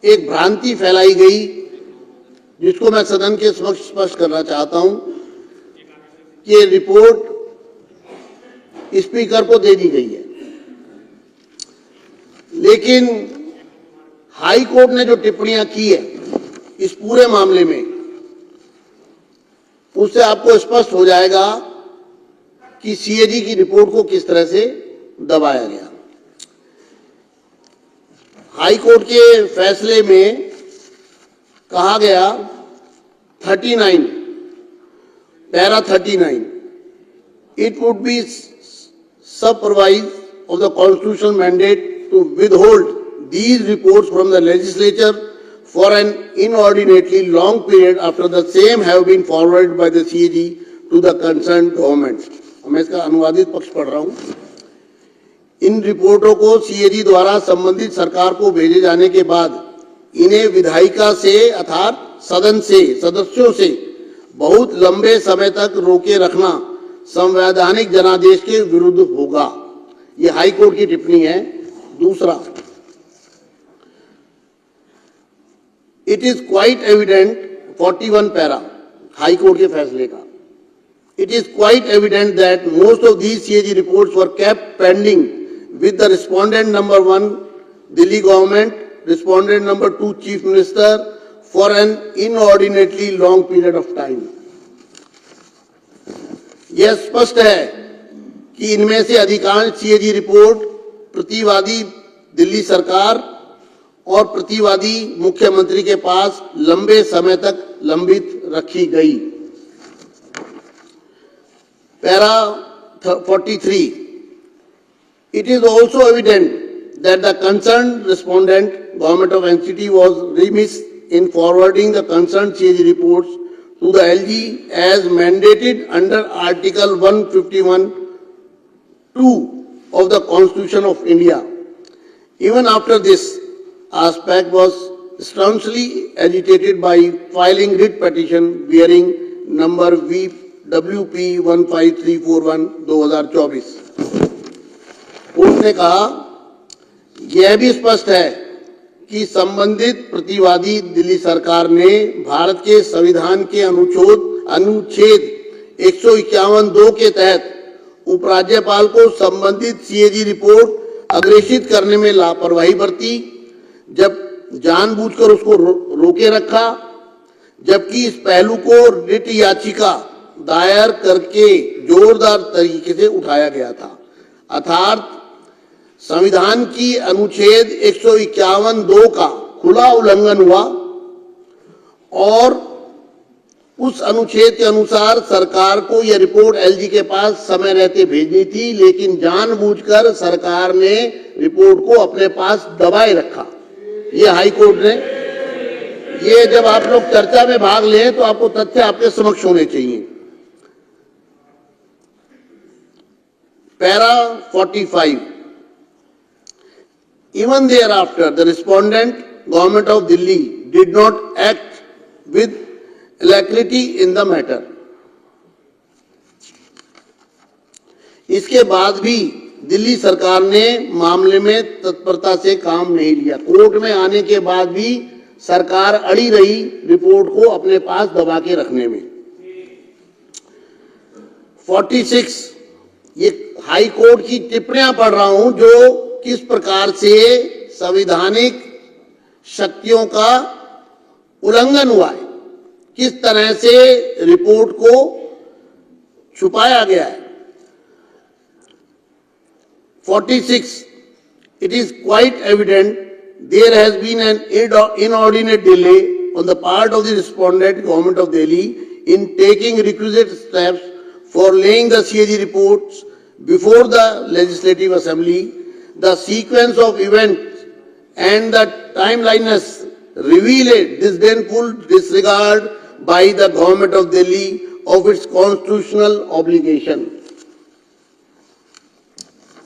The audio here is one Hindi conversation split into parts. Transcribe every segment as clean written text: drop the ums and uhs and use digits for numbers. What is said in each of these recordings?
एक भ्रांति फैलाई गई जिसको मैं सदन के समक्ष स्पष्ट करना चाहता हूं कि ये रिपोर्ट स्पीकर को दे दी गई है, लेकिन हाई कोर्ट ने जो टिप्पणियां की है इस पूरे मामले में, उससे आपको स्पष्ट हो जाएगा कि सीएजी की रिपोर्ट को किस तरह से दबाया गया। हाई कोर्ट के फैसले में कहा गया 39 para 39 it would be supervised of the constitutional mandate to withhold these reports from the legislature for an inordinately long period after the same have been forwarded by the CAG to the concerned government। मैं इसका अनुवादित पक्ष पढ़ रहा हूं। इन रिपोर्टों को सीएजी द्वारा संबंधित सरकार को भेजे जाने के बाद इन्हें विधायिका से अर्थात सदन से सदस्यों से बहुत लंबे समय तक रोके रखना संवैधानिक जनादेश के विरुद्ध होगा। यह हाई कोर्ट की टिप्पणी है। दूसरा, it is quite evident 41 para high court के फैसले का, it is quite evident that most of these CAG reports were kept pending with the respondent number 1 Delhi government, respondent number 2 Chief Minister for an inordinately long period of time। यह स्पष्ट है कि इनमें से अधिकांश CAG रिपोर्ट प्रतिवादी दिल्ली सरकार और प्रतिवादी मुख्यमंत्री के पास लंबे समय तक लंबित रखी गई। Para 43, it is also evident that the concerned respondent, Government of NCT, was remiss in forwarding the concerned CAG reports to the LG as mandated under Article 151(2) of the Constitution of India. Even after this aspect was staunchly agitated by filing writ petition bearing number WP 15341 2024। Court ने कहा यह भी स्पष्ट है कि संबंधित प्रतिवादी दिल्ली सरकार ने भारत के संविधान के अनुच्छेद 151(2) के तहत उपराज्यपाल को संबंधित सीएजी रिपोर्ट अग्रेषित करने में लापरवाही बरती, जब जानबूझकर उसको रोके रखा, जबकि इस पहलू को रिट याचिका दायर करके जोरदार तरीके से उठाया गया था। अर्थात संविधान की अनुच्छेद 151(2) का खुला उल्लंघन हुआ और उस अनुच्छेद के अनुसार सरकार को यह रिपोर्ट एलजी के पास समय रहते भेजनी थी, लेकिन जानबूझकर सरकार ने रिपोर्ट को अपने पास दबाए रखा। यह हाई कोर्ट ने, ये जब आप लोग चर्चा में भाग लें तो आपको तथ्य आपके समक्ष होने चाहिए। Para 45, even thereafter the respondent Government of Delhi did not act with alacrity in the matter। इसके बाद भी दिल्ली सरकार ने मामले में तत्परता से काम नहीं लिया। कोर्ट में आने के बाद भी सरकार अड़ी रही रिपोर्ट को अपने पास दबा के रखने में। 46, ये हाई कोर्ट की टिप्पणियां पढ़ रहा हूं जो किस प्रकार से संवैधानिक शक्तियों का उल्लंघन हुआ है, किस तरह से रिपोर्ट को छुपाया गया है। 46, it is quite evident there has been an inordinate delay on the part of the respondent Government of Delhi in taking requisite steps for laying the CAG reports before the Legislative Assembly. The sequence of events and the timeliness reveal a disdainful disregard by the Government of Delhi of its constitutional obligation।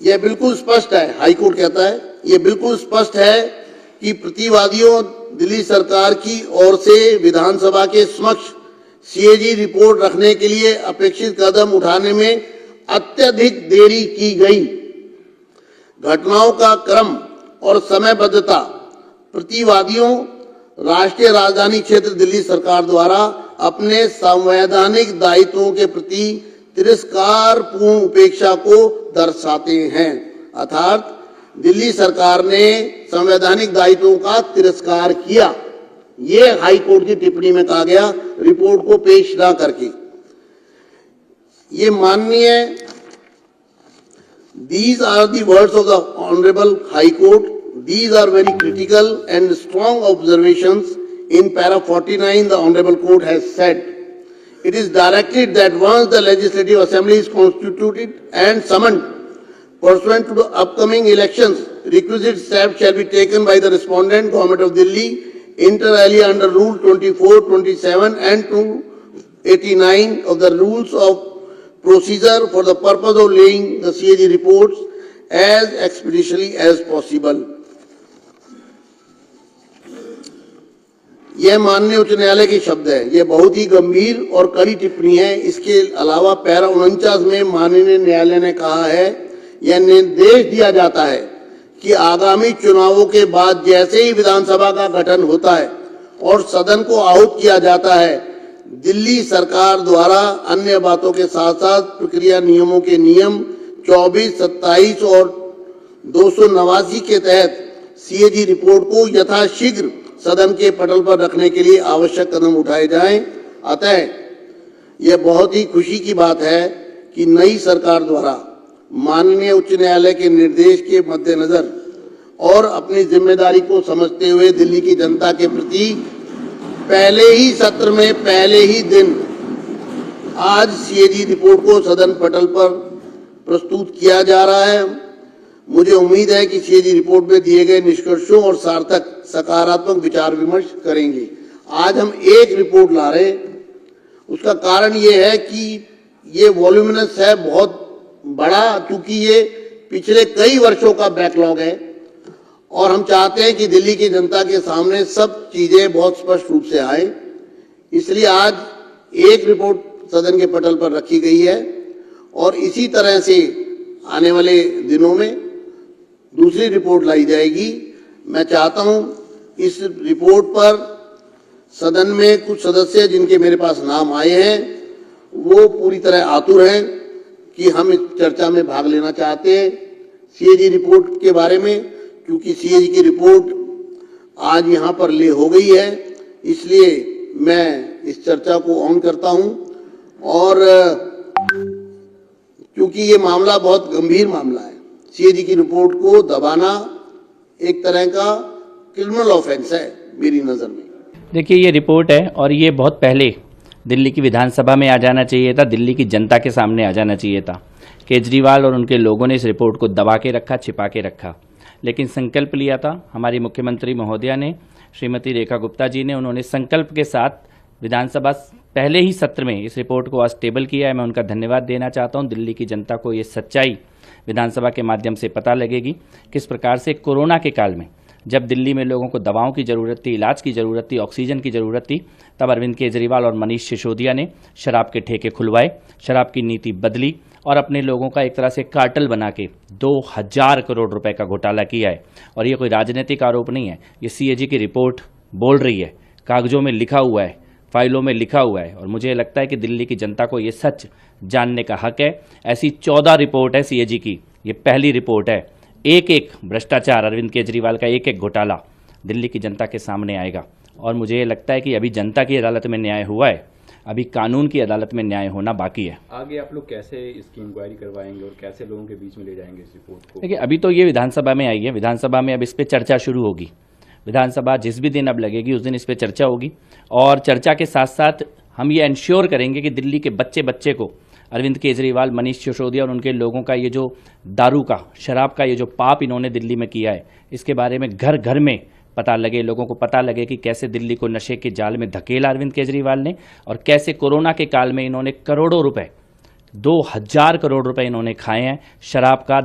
यह बिल्कुल स्पष्ट है, हाई कोर्ट कहता है यह बिल्कुल स्पष्ट है कि प्रतिवादियों दिल्ली सरकार की ओर से विधानसभा के समक्ष सीएजी रिपोर्ट रखने के लिए अपेक्षित कदम उठाने में अत्यधिक देरी की गई। घटनाओं का क्रम और समयबद्धता प्रतिवादियों राष्ट्रीय राजधानी क्षेत्र दिल्ली सरकार द्वारा अपने संवैधानिक दायित्वों के प्रति तिरस्कारपूर्ण उपेक्षा को दर्शाते हैं। अर्थात दिल्ली सरकार ने संवैधानिक दायित्वों का तिरस्कार किया, ये हाई कोर्ट की टिप्पणी में कहा गया रिपोर्ट को पेश ना करके। ये माननीय, these are the words of the Honorable High Court. These are very critical and strong observations. In para 49, the Honorable Court has said, it is directed that once the Legislative Assembly is constituted and summoned pursuant to the upcoming elections, requisite steps shall be taken by the respondent Government of Delhi inter alia under Rule 24, 27 and 289 of the Rules of Procedure for the purpose of laying the CAG reports as expeditiously as possible. यह माननीय उच्च न्यायालय के शब्द है। यह बहुत ही गंभीर और कड़ी टिप्पणी है। इसके अलावा पैरा 49 में माननीय न्यायालय ने कहा है, यह निर्देश दिया जाता है कि आगामी चुनावों के बाद जैसे ही विधानसभा का गठन होता है और सदन को आहूत किया जाता है, दिल्ली सरकार द्वारा अन्य बातों के साथ साथ प्रक्रिया नियमों के नियम 24, 27 और 289 के तहत सीएजी रिपोर्ट को यथाशीघ्र सदन के पटल पर रखने के लिए आवश्यक कदम उठाए जाएं। अतः यह बहुत ही खुशी की बात है कि नई सरकार द्वारा माननीय उच्च न्यायालय के निर्देश के मद्देनजर और अपनी जिम्मेदारी को समझते हुए दिल्ली की जनता के प्रति पहले ही सत्र में पहले ही दिन आज सीएजी रिपोर्ट को सदन पटल पर प्रस्तुत किया जा रहा है। मुझे उम्मीद है कि सीएजी रिपोर्ट में दिए गए निष्कर्षों और सार्थक सकारात्मक विचार विमर्श करेंगे। आज हम एक रिपोर्ट ला रहे हैं, उसका कारण ये है कि ये वॉल्यूमिनस है, बहुत बड़ा, क्योंकि ये पिछले कई वर्षों का बैकलॉग है और हम चाहते हैं कि दिल्ली की जनता के सामने सब चीजें बहुत स्पष्ट रूप से आए। इसलिए आज एक रिपोर्ट सदन के पटल पर रखी गई है और इसी तरह से आने वाले दिनों में दूसरी रिपोर्ट लाई जाएगी। मैं चाहता हूं इस रिपोर्ट पर सदन में कुछ सदस्य जिनके मेरे पास नाम आए हैं वो पूरी तरह आतुर हैं कि हम इस चर्चा में भाग लेना चाहते हैं सीएजी रिपोर्ट के बारे में, क्योंकि सीएजी की रिपोर्ट आज यहां पर ले हो गई है। इसलिए मैं इस चर्चा को ऑन करता हूं और क्योंकि ये मामला बहुत गंभीर मामला है, सीएजी की रिपोर्ट को दबाना एक तरह का क्रिमिनल ऑफेंस है मेरी नज़र में। देखिए, ये रिपोर्ट है और ये बहुत पहले दिल्ली की विधानसभा में आ जाना चाहिए था, दिल्ली की जनता के सामने आ जाना चाहिए था। केजरीवाल और उनके लोगों ने इस रिपोर्ट को दबा के रखा, छिपा के रखा, लेकिन संकल्प लिया था हमारी मुख्यमंत्री महोदया ने, श्रीमती रेखा गुप्ता जी ने। उन्होंने संकल्प के साथ विधानसभा पहले ही सत्र में इस रिपोर्ट को आज टेबल किया है। मैं उनका धन्यवाद देना चाहता हूं। दिल्ली की जनता को ये सच्चाई विधानसभा के माध्यम से पता लगेगी किस प्रकार से कोरोना के काल में जब दिल्ली में लोगों को दवाओं की ज़रूरत थी, इलाज की ज़रूरत थी, ऑक्सीजन की ज़रूरत थी, तब अरविंद केजरीवाल और मनीष सिसोदिया ने शराब के ठेके खुलवाए, शराब की नीति बदली और अपने लोगों का एक तरह से कार्टेल बना के 2000 करोड़ रुपए का घोटाला किया है। और ये कोई राजनीतिक आरोप नहीं है, ये सीएजी की रिपोर्ट बोल रही है, कागजों में लिखा हुआ है, फाइलों में लिखा हुआ है। और मुझे लगता है कि दिल्ली की जनता को ये सच जानने का हक है। ऐसी 14 रिपोर्ट है सीएजी की, ये पहली रिपोर्ट है। एक एक भ्रष्टाचार, अरविंद केजरीवाल का एक एक घोटाला दिल्ली की जनता के सामने आएगा। और मुझे ये लगता है कि अभी जनता की अदालत में न्याय हुआ है, अभी कानून की अदालत में न्याय होना बाकी है। आगे आप लोग कैसे इसकी इंक्वायरी करवाएंगे और कैसे लोगों के बीच में ले जाएंगे इस रिपोर्ट को? देखिए, अभी तो ये विधानसभा में आई है, विधानसभा में अब इस पर चर्चा शुरू होगी। विधानसभा जिस भी दिन अब लगेगी उस दिन इस पर चर्चा होगी और चर्चा के साथ साथ हम ये इंश्योर करेंगे कि दिल्ली के बच्चे बच्चे को अरविंद केजरीवाल, मनीष सिसोदिया और उनके लोगों का ये जो दारू का, शराब का ये जो पाप इन्होंने दिल्ली में किया है, इसके बारे में घर घर में पता लगे, लोगों को पता लगे कि कैसे दिल्ली को नशे के जाल में धकेला अरविंद केजरीवाल ने और कैसे कोरोना के काल में इन्होंने करोड़ों रुपए, 2000 करोड़ रुपए इन्होंने खाए हैं शराब का।